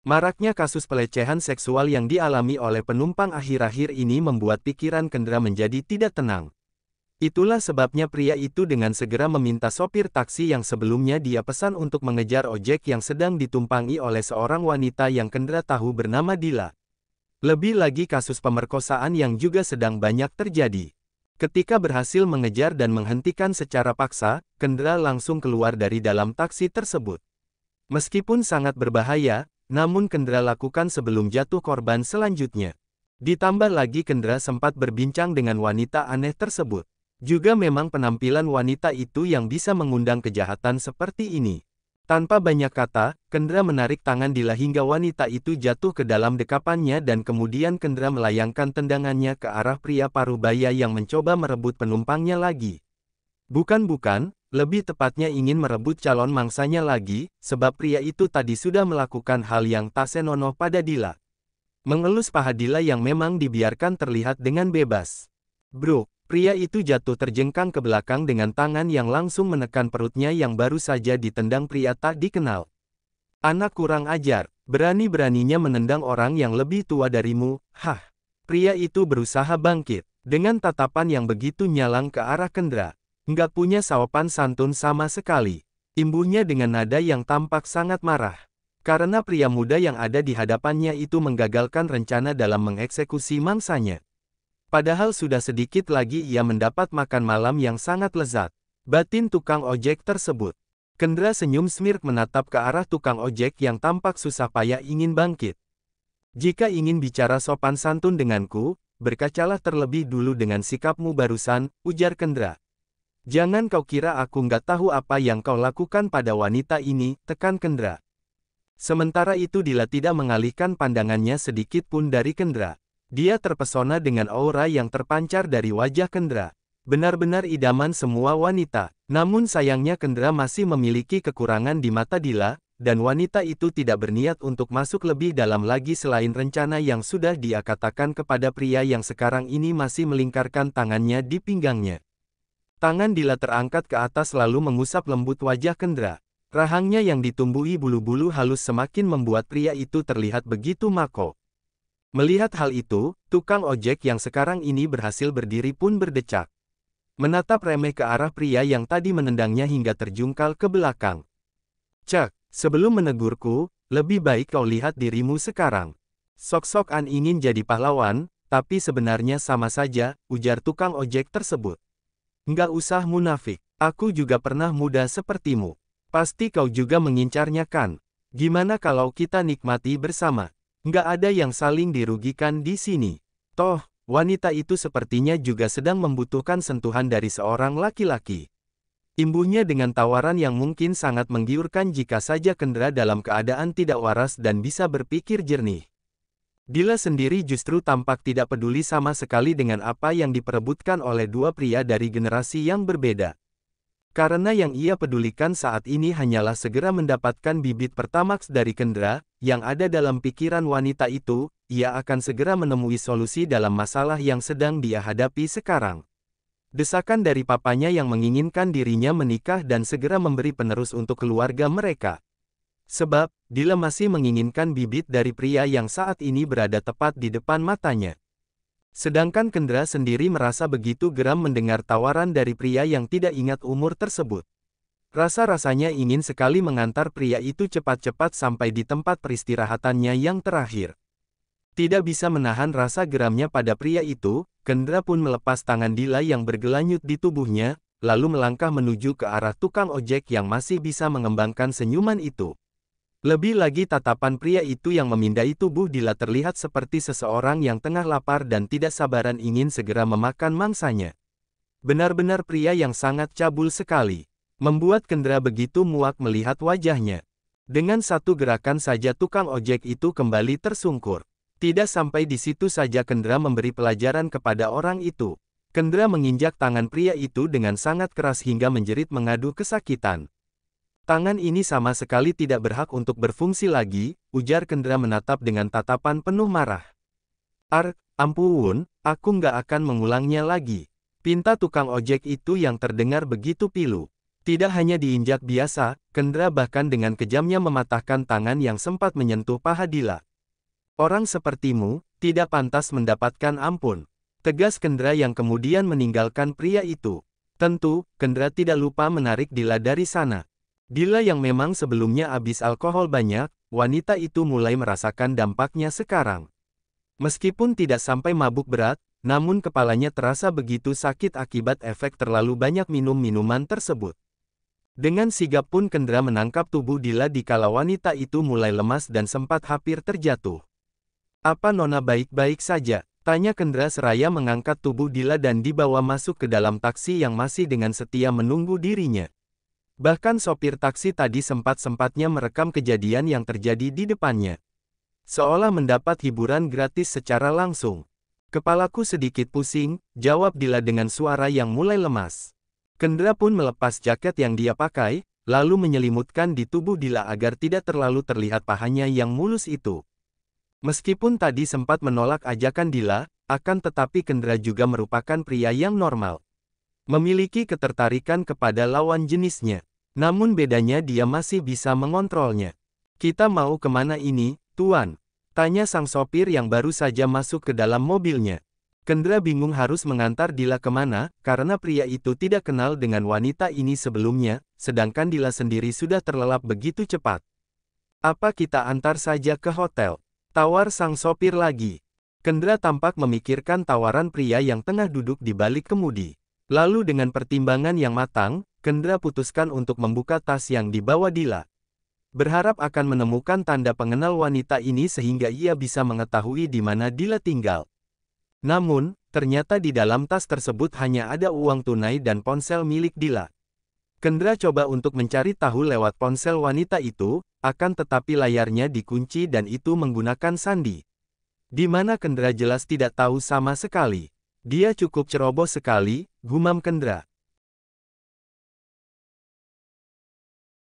Maraknya kasus pelecehan seksual yang dialami oleh penumpang akhir-akhir ini membuat pikiran Kendra menjadi tidak tenang. Itulah sebabnya pria itu dengan segera meminta sopir taksi yang sebelumnya dia pesan untuk mengejar ojek yang sedang ditumpangi oleh seorang wanita yang Kendra tahu bernama Dila. Lebih lagi kasus pemerkosaan yang juga sedang banyak terjadi. Ketika berhasil mengejar dan menghentikan secara paksa, Kendra langsung keluar dari dalam taksi tersebut. Meskipun sangat berbahaya, namun Kendra lakukan sebelum jatuh korban selanjutnya. Ditambah lagi Kendra sempat berbincang dengan wanita aneh tersebut. Juga memang penampilan wanita itu yang bisa mengundang kejahatan seperti ini. Tanpa banyak kata, Kendra menarik tangan Dila hingga wanita itu jatuh ke dalam dekapannya dan kemudian Kendra melayangkan tendangannya ke arah pria parubaya yang mencoba merebut penumpangnya lagi. Bukan, lebih tepatnya ingin merebut calon mangsanya lagi, sebab pria itu tadi sudah melakukan hal yang tak senonoh pada Dila. Mengelus paha Dila yang memang dibiarkan terlihat dengan bebas. Bro, pria itu jatuh terjengkang ke belakang dengan tangan yang langsung menekan perutnya yang baru saja ditendang pria tak dikenal. Anak kurang ajar, berani-beraninya menendang orang yang lebih tua darimu, hah. Pria itu berusaha bangkit, dengan tatapan yang begitu nyalang ke arah Kendra. Nggak punya sopan santun sama sekali. Imbuhnya dengan nada yang tampak sangat marah. Karena pria muda yang ada di hadapannya itu menggagalkan rencana dalam mengeksekusi mangsanya. Padahal sudah sedikit lagi ia mendapat makan malam yang sangat lezat. Batin tukang ojek tersebut. Kendra senyum smirk menatap ke arah tukang ojek yang tampak susah payah ingin bangkit. Jika ingin bicara sopan santun denganku, berkacalah terlebih dulu dengan sikapmu barusan, ujar Kendra. Jangan kau kira aku nggak tahu apa yang kau lakukan pada wanita ini, tekan Kendra. Sementara itu Dila tidak mengalihkan pandangannya sedikit pun dari Kendra. Dia terpesona dengan aura yang terpancar dari wajah Kendra. Benar-benar idaman semua wanita. Namun sayangnya Kendra masih memiliki kekurangan di mata Dila, dan wanita itu tidak berniat untuk masuk lebih dalam lagi selain rencana yang sudah dia katakan kepada pria yang sekarang ini masih melingkarkan tangannya di pinggangnya. Tangan Dila terangkat ke atas lalu mengusap lembut wajah Kendra. Rahangnya yang ditumbuhi bulu-bulu halus semakin membuat pria itu terlihat begitu mako. Melihat hal itu, tukang ojek yang sekarang ini berhasil berdiri pun berdecak. Menatap remeh ke arah pria yang tadi menendangnya hingga terjungkal ke belakang. Cek, sebelum menegurku, lebih baik kau lihat dirimu sekarang. Sok-sokan ingin jadi pahlawan, tapi sebenarnya sama saja, ujar tukang ojek tersebut. Nggak usah munafik, aku juga pernah muda sepertimu. Pasti kau juga mengincarnya kan? Gimana kalau kita nikmati bersama? Nggak ada yang saling dirugikan di sini. Toh, wanita itu sepertinya juga sedang membutuhkan sentuhan dari seorang laki-laki. Imbuhnya dengan tawaran yang mungkin sangat menggiurkan jika saja Kendra dalam keadaan tidak waras dan bisa berpikir jernih. Dila sendiri justru tampak tidak peduli sama sekali dengan apa yang diperebutkan oleh dua pria dari generasi yang berbeda. Karena yang ia pedulikan saat ini hanyalah segera mendapatkan bibit pertamax dari Kendra, yang ada dalam pikiran wanita itu, ia akan segera menemui solusi dalam masalah yang sedang dia hadapi sekarang. Desakan dari papanya yang menginginkan dirinya menikah dan segera memberi penerus untuk keluarga mereka. Sebab, Dila masih menginginkan bibit dari pria yang saat ini berada tepat di depan matanya. Sedangkan Kendra sendiri merasa begitu geram mendengar tawaran dari pria yang tidak ingat umur tersebut. Rasa-rasanya ingin sekali mengantar pria itu cepat-cepat sampai di tempat peristirahatannya yang terakhir. Tidak bisa menahan rasa geramnya pada pria itu, Kendra pun melepas tangan Dila yang bergelanyut di tubuhnya, lalu melangkah menuju ke arah tukang ojek yang masih bisa mengembangkan senyuman itu. Lebih lagi tatapan pria itu yang memindai tubuh Dila terlihat seperti seseorang yang tengah lapar dan tidak sabaran ingin segera memakan mangsanya. Benar-benar pria yang sangat cabul sekali. Membuat Kendra begitu muak melihat wajahnya. Dengan satu gerakan saja tukang ojek itu kembali tersungkur. Tidak sampai di situ saja Kendra memberi pelajaran kepada orang itu. Kendra menginjak tangan pria itu dengan sangat keras hingga menjerit mengadu kesakitan. Tangan ini sama sekali tidak berhak untuk berfungsi lagi, ujar Kendra menatap dengan tatapan penuh marah. Ampun, aku nggak akan mengulangnya lagi. Pinta tukang ojek itu yang terdengar begitu pilu. Tidak hanya diinjak biasa, Kendra bahkan dengan kejamnya mematahkan tangan yang sempat menyentuh paha Dila. Orang sepertimu, tidak pantas mendapatkan ampun. Tegas Kendra yang kemudian meninggalkan pria itu. Tentu, Kendra tidak lupa menarik Dila dari sana. Dila yang memang sebelumnya habis alkohol banyak, wanita itu mulai merasakan dampaknya sekarang. Meskipun tidak sampai mabuk berat, namun kepalanya terasa begitu sakit akibat efek terlalu banyak minum minuman tersebut. Dengan sigap pun Kendra menangkap tubuh Dila dikala wanita itu mulai lemas dan sempat hampir terjatuh. "Apa Nona baik-baik saja?" tanya Kendra seraya mengangkat tubuh Dila dan dibawa masuk ke dalam taksi yang masih dengan setia menunggu dirinya. Bahkan sopir taksi tadi sempat-sempatnya merekam kejadian yang terjadi di depannya. Seolah mendapat hiburan gratis secara langsung. "Kepalaku sedikit pusing," jawab Dila dengan suara yang mulai lemas. Kendra pun melepas jaket yang dia pakai, lalu menyelimutkan di tubuh Dila agar tidak terlalu terlihat pahanya yang mulus itu. Meskipun tadi sempat menolak ajakan Dila, akan tetapi Kendra juga merupakan pria yang normal. Memiliki ketertarikan kepada lawan jenisnya. Namun bedanya dia masih bisa mengontrolnya. "Kita mau kemana ini, Tuan?" tanya sang sopir yang baru saja masuk ke dalam mobilnya. Kendra bingung harus mengantar Dila kemana, karena pria itu tidak kenal dengan wanita ini sebelumnya, sedangkan Dila sendiri sudah terlelap begitu cepat. "Apa kita antar saja ke hotel?" tawar sang sopir lagi. Kendra tampak memikirkan tawaran pria yang tengah duduk di balik kemudi. Lalu dengan pertimbangan yang matang, Kendra putuskan untuk membuka tas yang dibawa Dila. Berharap akan menemukan tanda pengenal wanita ini sehingga ia bisa mengetahui di mana Dila tinggal. Namun, ternyata di dalam tas tersebut hanya ada uang tunai dan ponsel milik Dila. Kendra coba untuk mencari tahu lewat ponsel wanita itu, akan tetapi layarnya dikunci dan itu menggunakan sandi. Di mana Kendra jelas tidak tahu sama sekali. "Dia cukup ceroboh sekali," gumam Kendra.